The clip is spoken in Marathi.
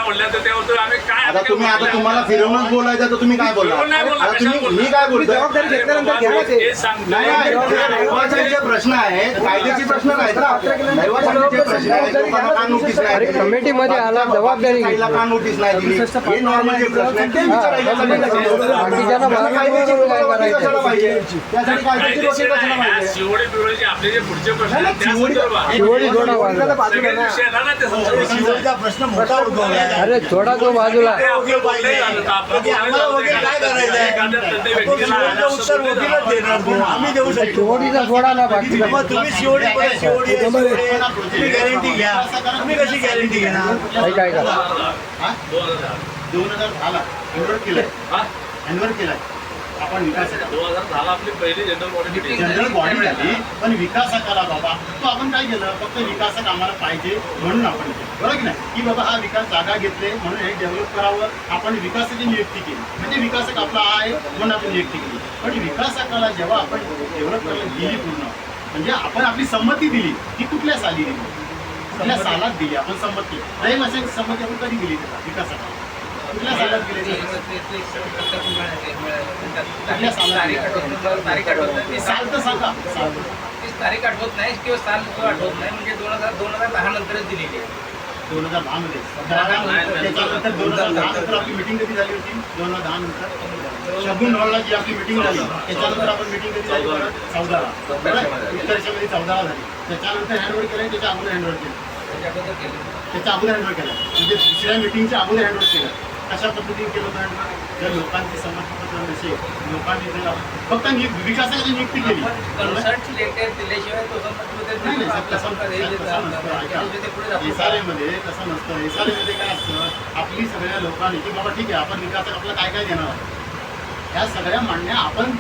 म्हणल्या तर तेव्हा आम्ही काय आता तुम्ही आता तुम्हाला फिरवूनच बोलायचं तर तुम्ही काय बोलला? आता तुम्ही मी काय बोलतो? जबाबदारी घेतल्यानंतर घ्या ना ते. नाही रहिवाशांचे प्रश्न आहेत, कायद्याचे प्रश्न नाहीत. रहिवाशांचे प्रश्न आहेत, लोकांना का नोटीस नाही दिली? कमिटीमध्ये आला जबाबदारी काहीला का नोटीस नाही दिली? हे नॉर्मल जे प्रश्न आहेत ते विचारायला बाकीच्यांना कायद्याची वकील कशाला पाहिजे? त्यासाठी कायद्याची वकील कशाला पाहिजे? शिवोडी बिवडीचे आपले जे पुढचे प्रश्न आहेत त्या शिवोडी- संदर्भात शिवोडी जोडा बाजूला. सगळे विषय येणार ना त्या संदर्भात. शिवोलीचा प्रश्न मोठा उद्भवला आहे. अरे थोडा तो बाजूला. ते वकील बोलले झालं तर आपलं की आम्हाला वकील काय करायचं आहे? एखाद्या प्रत्येक तो व्यक्तीला शिवोलीचं उत्तर वकीलच देणार तो. आम्ही देऊ शकतो. शिवोडीचा सोडा ना बाकी. मग तुम्ही शिवोडी आहे, शिवोडी आहे, शिवोडी आहे. तुम्ही गॅरंटी घ्या. तुम्ही कशी गॅरंटी घेणार? काय करा 2010ला एन्व्हर्ट केलंय, एन्व्हर्ट केलाय आपण विकासाला. 2010 आपली पहिली general body meeting general body झाली, पण विकासकाला बाबा तो आपण काय केलं, फक्त विकासक आम्हाला पाहिजे म्हणून आपण केलं, बरोबर की नाही? की बाबा हा विकास जागा घेतले म्हणून हे डेव्हलप करावं, आपण विकासाची नियुक्ती केली. म्हणजे विकासक आपला आहे म्हणून आपण नियुक्ती केली. पण विकासकाला जेव्हा आपण डेव्हलप करायला दिली पूर्ण, म्हणजे आपण आपली संमती दिली, ती कुठल्या साली दिली, कुठल्या सालात दिली आपण संमती? रहिवाशांची संमती आपण कधी दिली त्याला विकासकाला? कुठल्या सालात दिली? कुठल्या सालात दिली? साल तर सांगा. साल तारीख आठवत नाही किंवा साल आठवत नाही, म्हणजे 2010 नंतरच दिलेली आहे. 2010 मध्ये. त्याच्यानंतर 2010 नंतर आपली मिटिंग कधी झाली होती? 2010 नंतर शगुन हॉलला जी आपली मिटिंग झाली, त्याच्यानंतर आपण मिटिंग कधी झाली? 14ला. उत्तरच्यामध्ये 14ला झाली. त्याच्यानंतर हँडओव्हर केलं, त्याच्या अगोदर हँडओव्हर केलं, त्याच्या अगोदर हँडओव्हर केलं, म्हणजे दुसऱ्या मिटिंगच्या अगोदर हँडओव्हर केलं. कशा पद्धतीने केलं होतं हँडओव्हर? जर लोकांची संमतीपत्र नसेल, लोकांनी जर फक्त विकासाची नियुक्ती केली, कन्सर्ट लेटर दिल्याशिवाय तो नाही नाही साहेब, तसं नसतं. एसआरएमध्ये तसं नसतं. एसआरएमध्ये काय असतं, आपली सगळ्या लोकांनी की बाबा ठीक आहे आपण विकासक आपल्याला काय काय देणार आहे, ह्या सगळ्या मांडण्या आपण